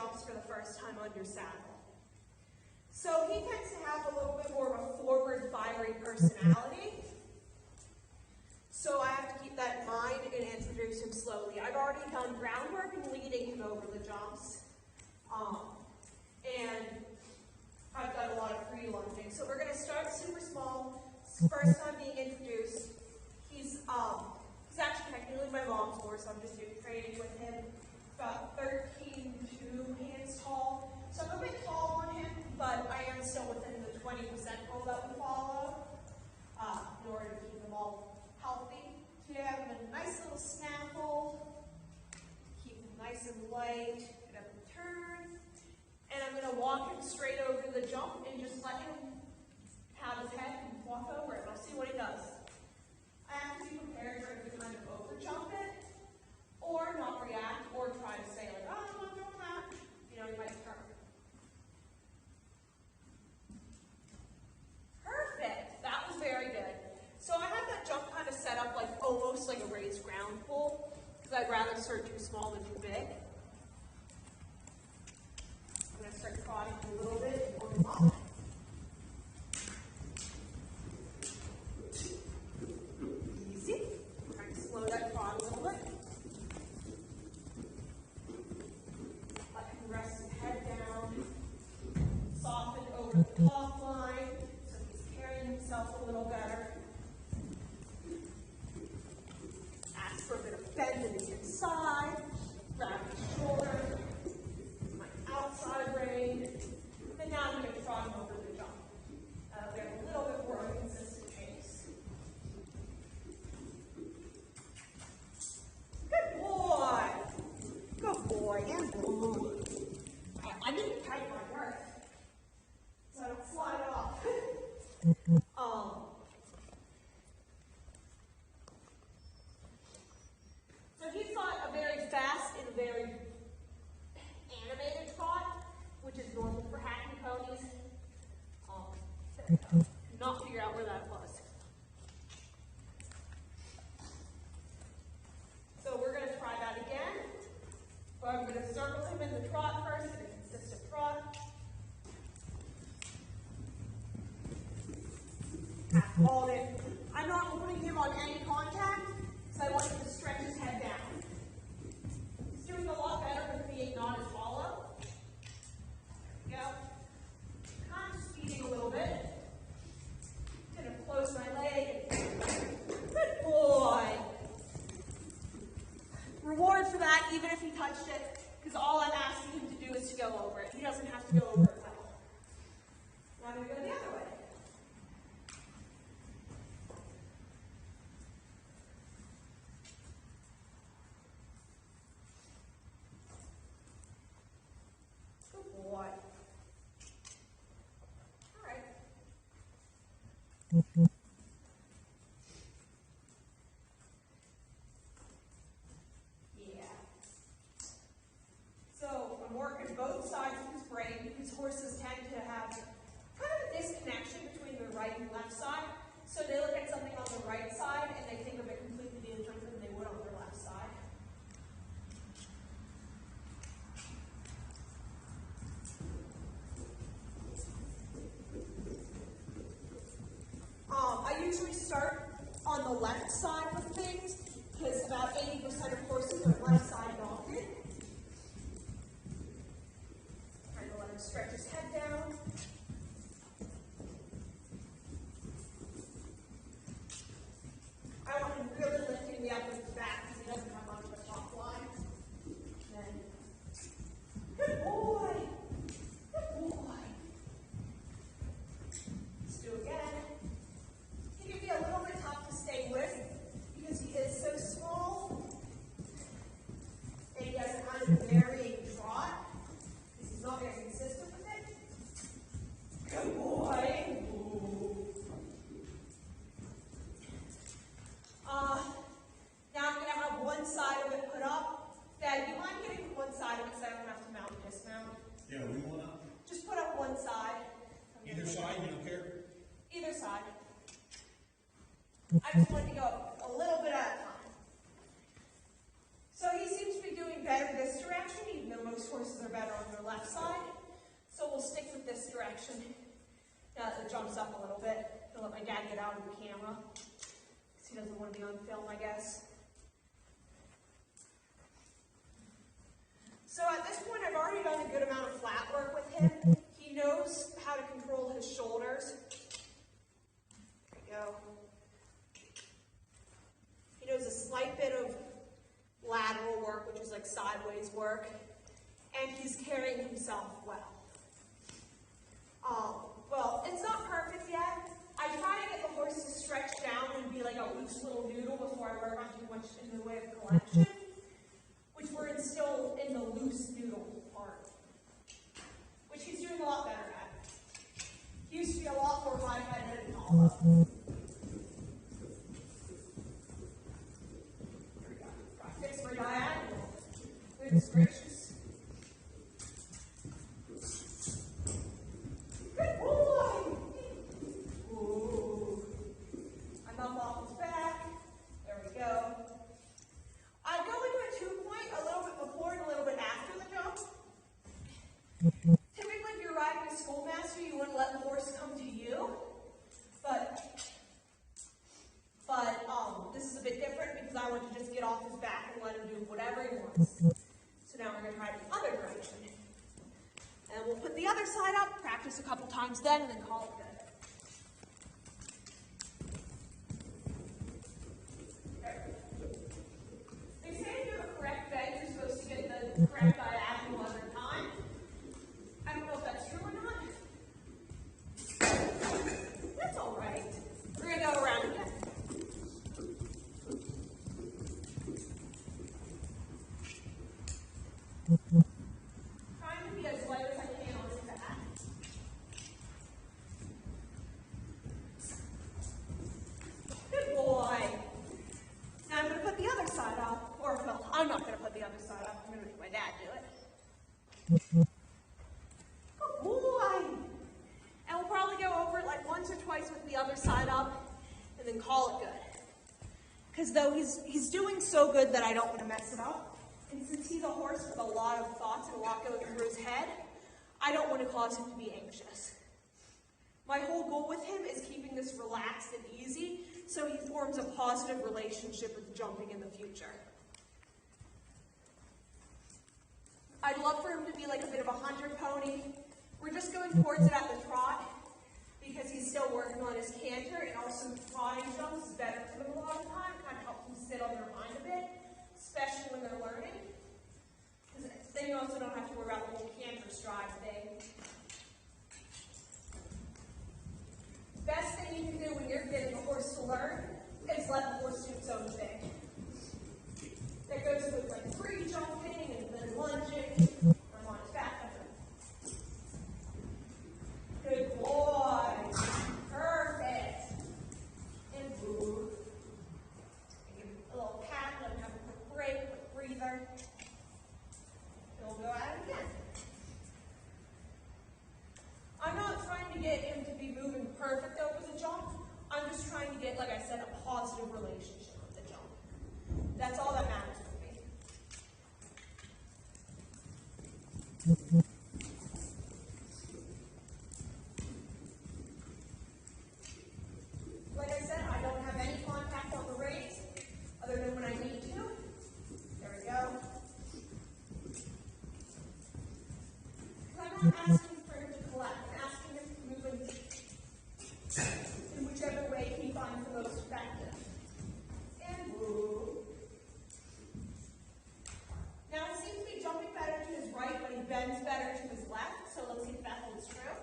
jumps for the first time under saddle. So he tends to have a little bit more of a forward, fiery personality. So I have to keep that in mind and introduce him slowly. I've already done groundwork and leading him over the jumps. And I've done a lot of free lunging. So we're going to start super small. First time being introduced. He's actually technically my mom's horse, so I'm just doing training with him. About 13 hands tall. So I'm a bit tall on him, but I am still within the 20% rule that we follow in order to keep them all healthy. So you have him in a nice little snaffle. Keep him nice and light. Get up and turn. And I'm going to walk him straight over the jump and just let him have his head and walk over it. I'll see what he does. I have to be prepared for him to kind of over jump it, or not react, or try to say like, oh, I'm not doing that. You know, he might turn. Perfect. That was very good. So I have that jump kind of set up like almost like a raised ground pull, because I'd rather start too small than too big. I'm going to start trotting a little bit and work him up. Easy. Trying to slow that trot a little bit. Let him rest his head down. Soften over the top line so he's carrying himself a little better. Ask for a bit of bend in the inside. Grab his shoulder. Outside rein, and now I'm going to trot him over the jump. We have a little bit more of a consistent pace. Good boy. Good boy. And boom. I need to tighten my girth so I don't slide off. So he's got a very fast and very animated trot, which is normal for hackney ponies. Not figure out where that was. So we're going to try that again. But I'm going to circle him in the trot first, in a consistent trot. Hold it. I'm not putting him on any contact, so I want him to stretch his head down. He's doing a lot better with being not as hollow. There we go. Kind of speeding a little bit. I'm going to close my leg. Good boy. Reward for that, even if he touched it, because all I'm asking him to do is to go over it. He doesn't have to go over it well. Now I'm going to go the other way. Yeah. So I'm working both sides of his brain because horses tend to have kind of a disconnection between the right and left side. So they look at something on the right side and they think of it completely different than they would on their left side. I usually start on the left side of things because about 80% of horses are left side dominant. Trying to let him stretch his head down. I want him really lifting me up with his back because he doesn't have much of a top line. Then, good boy! Good boy! Let's do it again. He can be a little bit tough to stay with because he is so small and he has a kind of varying trot because he's not very consistent with it. Good boy. Now I'm going to have one side of it put up. Dad, do you mind getting one side of it so I don't have to mount and dismount? Yeah, we want up. Just put up one side. Either side, you don't care? Either side. I just want to go a little bit at a time. So he seems to be doing better this direction, even though most horses are better on their left side. So we'll stick with this direction. Now that it jumps up a little bit, I'll let my dad get out of the camera, because he doesn't want to be on film, I guess. So at this point, I've already done a good amount of flat work with him. He knows how to control his shoulders. There we go. He knows a slight bit of lateral work, which is like sideways work, and he's carrying himself well. Well, it's not perfect yet. I try to get the horse to stretch down and be like a loose little noodle before I work on too much in the way of collection, which we're still in the loose noodle part, which he's doing a lot better at. He used to be a lot more high-headed and all up. There we go. Practice for diagonal. Goodness gracious. Good boy! Ooh. I bump off his back. There we go. I go into a 2-point a little bit before and a little bit after the jump. Typically, if you're riding a schoolmaster, you wouldn't let the horse come to you. But this is a bit different because I want to just get off his back and let him do whatever he wants. So now we're going to try the other direction. And we'll put the other side up, practice a couple times then, and then call it good. They say if you have a correct bend, you're supposed to get the correct diagonal every time. I don't know if that's true or not. That's all right. We're going to go around again. Trying to be as light as I can on his back. Good boy. Now I'm going to put the other side up. Or, well, I'm not going to put the other side up. I'm going to make my dad do it. Good boy. And we'll probably go over it like once or twice with the other side up and then call it good. Because though he's doing so good that I don't want to mess it up. And since he's a horse with a lot of thoughts and a lot going through his head, I don't want to cause him to be anxious. My whole goal with him is keeping this relaxed and easy so he forms a positive relationship with jumping in the future. I'd love for him to be like a bit of a hunter pony. We're just going towards it at the trot because he's still working on his canter, and also trotting jumps is better for them a lot of the time. It kind of helps them sit on their hind a bit, especially when they're learning. Because then you also don't have to worry about the whole canter stride thing. Best thing you can do when you're getting a horse to learn is let the horse do its own thing. That goes with like free jumping and then lunging. I'm on his back. Good boy. Perfect. And move. Give him a little pat, let him have a quick break, quick breather. And we'll go at it again. I'm not trying to get him to be moving perfect over the jump. I'm just trying to get, like I said, a positive relationship with the jump. That's all that matters to me. Like I said, I don't have any contact on the reins other than when I need to. There we go. I'm not asking for him to collect. I'm asking him to move in whichever way he finds the most effective. And move. Now it seems to be jumping better to his right, but he bends better to his left. So let's see if that holds true.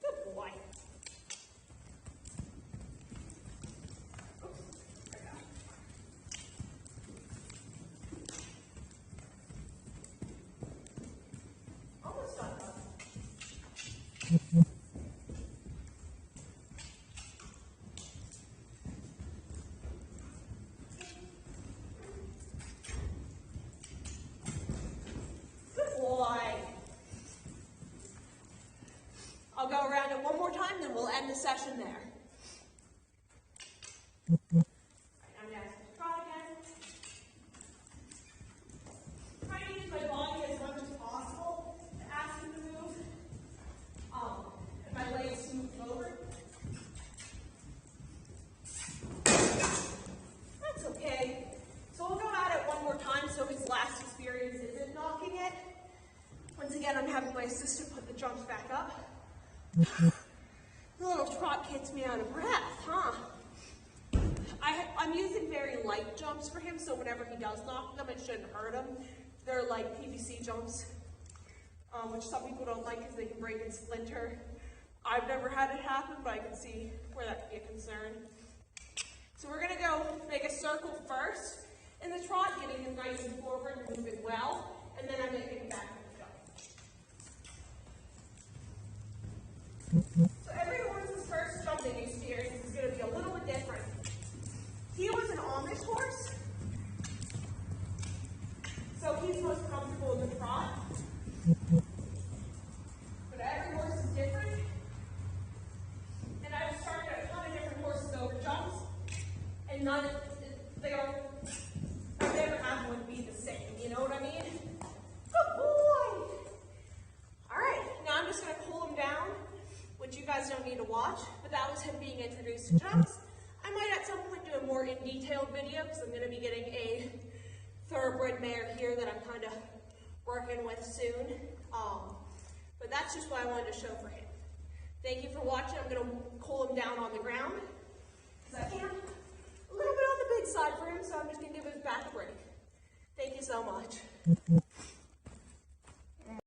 Good boy. Oops, there we go. Almost done though. Good boy. I'll go around it one more time, then we'll end the session there. Right, I'm going to trot again. The little trot gets me out of breath, huh? I'm using very light jumps for him, so whenever he does knock them, it shouldn't hurt him. They're like PVC jumps, which some people don't like because they can break and splinter. I've never had it happen, but I can see where that could be a concern. So we're gonna go make a circle first in the trot, getting him nice and forward and moving well, and then I'm gonna get him back to the jump. So every horse's first jumping experience is gonna be a little bit different. He was an Amish horse, so he's most comfortable in the trot. But every horse is different. And I've started a ton of different horses over jumps, and I've never had one be the same, you know what I mean? Good boy! Alright, now I'm just going to pull him down, which you guys don't need to watch, but that was him being introduced to jumps. I might at some point do a more in-detailed video, because I'm going to be getting a thoroughbred mare here that I'm kind of working with soon. But that's just what I wanted to show for him. Thank you for watching. I'm going to cool him down on the ground, because I am a little bit on the big side for him, so I'm just going to give his back a break. Thank you so much.